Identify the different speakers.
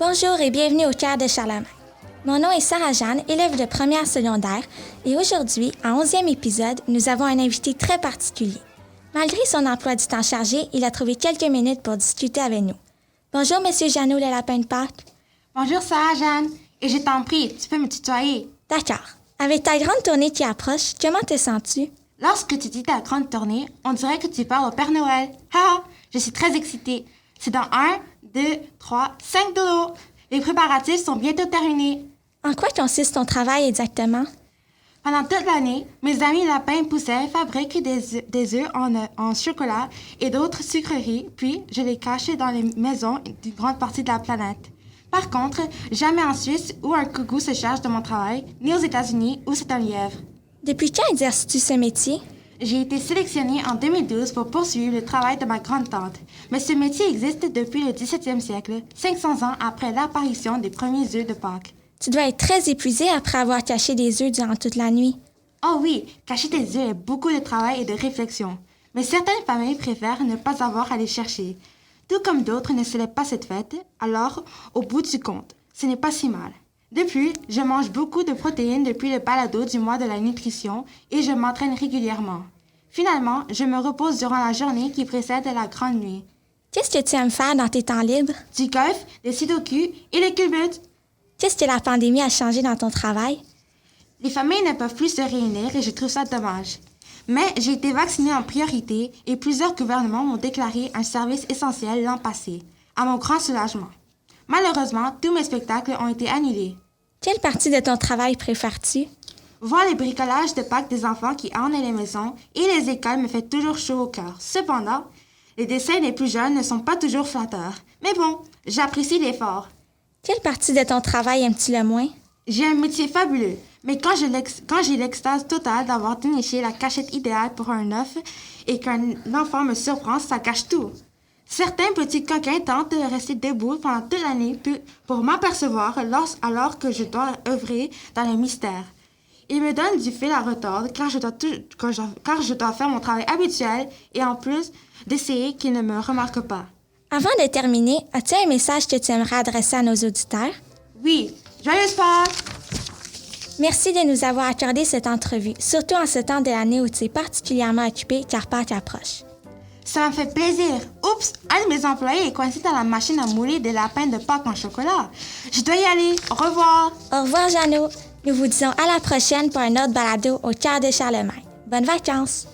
Speaker 1: Bonjour et bienvenue au Cœur de Charlemagne. Mon nom est Sarah-Jeanne, élève de première secondaire, et aujourd'hui, en 11e épisode, nous avons un invité très particulier. Malgré son emploi du temps chargé, il a trouvé quelques minutes pour discuter avec nous. Bonjour, Monsieur Jeannot, le lapin de Pâques.
Speaker 2: Bonjour Sarah-Jeanne, et je t'en prie, tu peux me tutoyer.
Speaker 1: D'accord. Avec ta grande tournée qui approche, comment te sens-tu?
Speaker 2: Lorsque tu dis ta grande tournée, on dirait que tu parles au Père Noël. Haha, je suis très excitée. C'est dans 1, 2, 3, 5 dodo. Les préparatifs sont bientôt terminés.
Speaker 1: En quoi consiste ton travail exactement?
Speaker 2: Pendant toute l'année, mes amis lapins poussaient fabriquent des œufs en chocolat et d'autres sucreries, puis je les cachais dans les maisons d'une grande partie de la planète. Par contre, jamais en Suisse où un coucou se charge de mon travail, ni aux États-Unis où c'est un lièvre.
Speaker 1: Depuis quand exerces-tu ce métier?
Speaker 2: J'ai été sélectionnée en 2012 pour poursuivre le travail de ma grande-tante. Mais ce métier existe depuis le 17e siècle, 500 ans après l'apparition des premiers œufs de Pâques.
Speaker 1: Tu dois être très épuisé après avoir caché des œufs durant toute la nuit.
Speaker 2: Oh oui, cacher des œufs est beaucoup de travail et de réflexion. Mais certaines familles préfèrent ne pas avoir à les chercher. Tout comme d'autres ne célèbrent pas cette fête, alors, au bout du compte, ce n'est pas si mal. De plus, je mange beaucoup de protéines depuis le balado du mois de la nutrition et je m'entraîne régulièrement. Finalement, je me repose durant la journée qui précède la grande nuit.
Speaker 1: Qu'est-ce que tu aimes faire dans tes temps libres?
Speaker 2: Du golf, des sudoku et les culbutes.
Speaker 1: Qu'est-ce que la pandémie a changé dans ton travail?
Speaker 2: Les familles ne peuvent plus se réunir et je trouve ça dommage. Mais j'ai été vaccinée en priorité et plusieurs gouvernements m'ont déclaré un service essentiel l'an passé, à mon grand soulagement. Malheureusement, tous mes spectacles ont été annulés.
Speaker 1: Quelle partie de ton travail préfères-tu?
Speaker 2: Voir les bricolages de Pâques des enfants qui ornent les maisons et les écoles me fait toujours chaud au cœur. Cependant, les dessins des plus jeunes ne sont pas toujours flatteurs. Mais bon, j'apprécie l'effort.
Speaker 1: Quelle partie de ton travail aimes-tu le moins?
Speaker 2: J'ai un métier fabuleux, mais quand j'ai l'extase totale d'avoir déniché la cachette idéale pour un œuf et qu'un enfant me surprend, ça cache tout. Certains petits coquins tentent de rester debout pendant toute l'année pour m'apercevoir alors que je dois œuvrer dans le mystère. Ils me donnent du fil à retordre car je dois faire mon travail habituel et en plus d'essayer qu'ils ne me remarquent pas.
Speaker 1: Avant de terminer, as-tu un message que tu aimerais adresser à nos auditeurs?
Speaker 2: Oui, joyeuse Pâques!
Speaker 1: Merci de nous avoir accordé cette entrevue, surtout en ce temps de l'année où tu es particulièrement occupé car Pâques approche.
Speaker 2: Ça me fait plaisir. Oups, un de mes employés est coincé dans la machine à mouler des lapins de Pâques en chocolat. Je dois y aller. Au revoir.
Speaker 1: Au revoir, Jeannot. Nous vous disons à la prochaine pour un autre balado au Cœur de Charlemagne. Bonnes vacances!